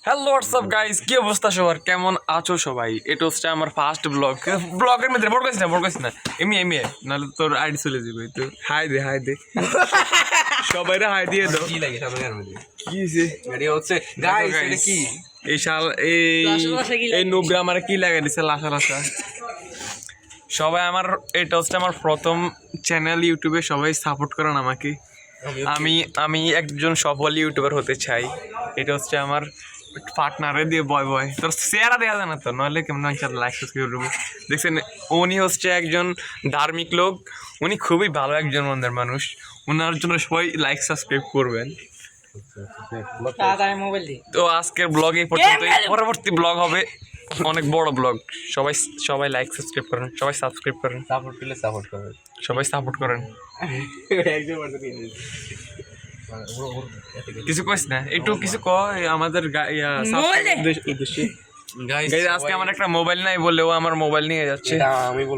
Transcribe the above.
Hello WhatsApp guys, কি অবস্থা সবার? কেমন আছো সবাই? এটা হচ্ছে আমার ফার্স্ট ব্লগের মধ্যে রিপোর্ট করিস না এমনি নাহলে তোর আইডি চলে যাবে। তো হাই দে সবাই হাই দিয়ে দাও। কি লাগে সবার মধ্যে কি এটা হচ্ছে গাইস এটা কি এই শাল এই নুবরা আমার কি লাগে দিছে লাসা সবাই আমার এটা হচ্ছে আমার প্রথম চ্যানেল ইউটিউবে। সবাই সাপোর্ট করেন আমাকে। আমি একজন সফল ইউটিউবার হতে চাই। এটা হচ্ছে আমার পার্টনারে দিয়ে বয় তোর চেহারা দেওয়া যায় না তো, নইলে কেমন লাইক সাবস্ক্রাইব করবো। দেখছেন, উনি হচ্ছে একজন ধার্মিক লোক, উনি খুবই ভালো একজন মনের মানুষ। ওনার জন্য সবাই লাইক সাবস্ক্রাইব করবেন। তো আজকের ব্লগ এই পর্যন্তই, পরবর্তী ব্লগ হবে অনেক বড় ব্লগ। সবাই লাইক সাবস্ক্রাইব করেন, সবাই সাবস্ক্রাইব করেন, সাপোর্ট করলে সাপোর্ট করবে সবাই সাপোর্ট করেন। কিছু কইস না, একটু কিছু কয় আমাদের উদ্দেশ্যে। গাইস আজকে আমার একটা মোবাইল নাই বললেও আমার মোবাইল নিয়ে যাচ্ছে। আমি